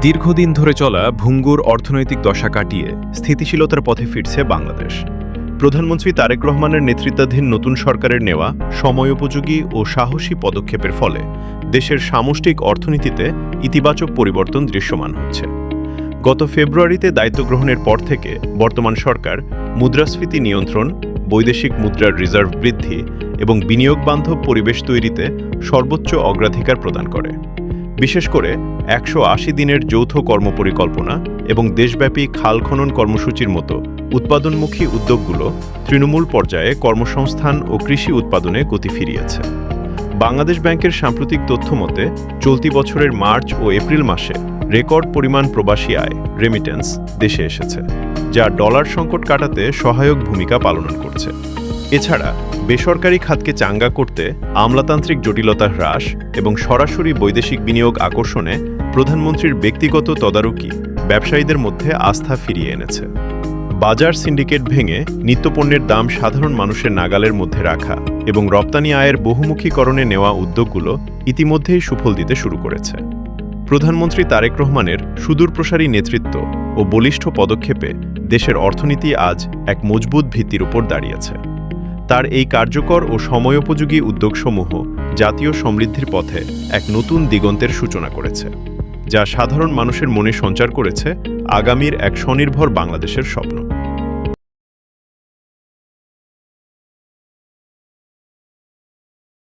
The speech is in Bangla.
দীর্ঘদিন ধরে চলা ভঙ্গুর অর্থনৈতিক দশা কাটিয়ে স্থিতিশীলতার পথে ফিরছে বাংলাদেশ। প্রধানমন্ত্রী তারেক রহমানের নেতৃত্বাধীন নতুন সরকারের নেওয়া সময়োপযোগী ও সাহসী পদক্ষেপের ফলে দেশের সামষ্টিক অর্থনীতিতে ইতিবাচক পরিবর্তন দৃশ্যমান হচ্ছে। গত ফেব্রুয়ারিতে দায়িত্ব গ্রহণের পর থেকে বর্তমান সরকার মুদ্রাস্ফীতি নিয়ন্ত্রণ, বৈদেশিক মুদ্রার রিজার্ভ বৃদ্ধি এবং বিনিয়োগবান্ধব পরিবেশ তৈরিতে সর্বোচ্চ অগ্রাধিকার প্রদান করে। বিশেষ করে ১৮০ দিনের যৌথ কর্মপরিকল্পনা এবং দেশব্যাপী খাল খনন কর্মসূচির মতো উৎপাদনমুখী উদ্যোগগুলো তৃণমূল পর্যায়ে কর্মসংস্থান ও কৃষি উৎপাদনে গতি ফিরিয়েছে। বাংলাদেশ ব্যাংকের সাম্প্রতিক তথ্য মতে চলতি বছরের মার্চ ও এপ্রিল মাসে রেকর্ড পরিমাণ প্রবাসী আয় রেমিটেন্স দেশে এসেছে, যা ডলার সংকট কাটাতে সহায়ক ভূমিকা পালন করছে। এছাড়া বেসরকারি খাতকে চাঙ্গা করতে আমলাতান্ত্রিক জটিলতা হ্রাস এবং সরাসরি বৈদেশিক বিনিয়োগ আকর্ষণে প্রধানমন্ত্রীর ব্যক্তিগত তদারকি ব্যবসায়ীদের মধ্যে আস্থা ফিরিয়ে এনেছে। বাজার সিন্ডিকেট ভেঙে নিত্যপণ্যের দাম সাধারণ মানুষের নাগালের মধ্যে রাখা এবং রপ্তানি আয়ের বহুমুখীকরণে নেওয়া উদ্যোগগুলো ইতিমধ্যেই সুফল দিতে শুরু করেছে। প্রধানমন্ত্রী তারেক রহমানের সুদূরপ্রসারী নেতৃত্ব ও বলিষ্ঠ পদক্ষেপে দেশের অর্থনীতি আজ এক মজবুত ভিত্তির উপর দাঁড়িয়েছে। তার এই কার্যকর ও সময়োপযোগী উদ্যোগসমূহ জাতীয় সমৃদ্ধির পথে এক নতুন দিগন্তের সূচনা করেছে, যা সাধারণ মানুষের মনে সঞ্চার করেছে আগামীর এক স্বনির্ভর বাংলাদেশের স্বপ্ন।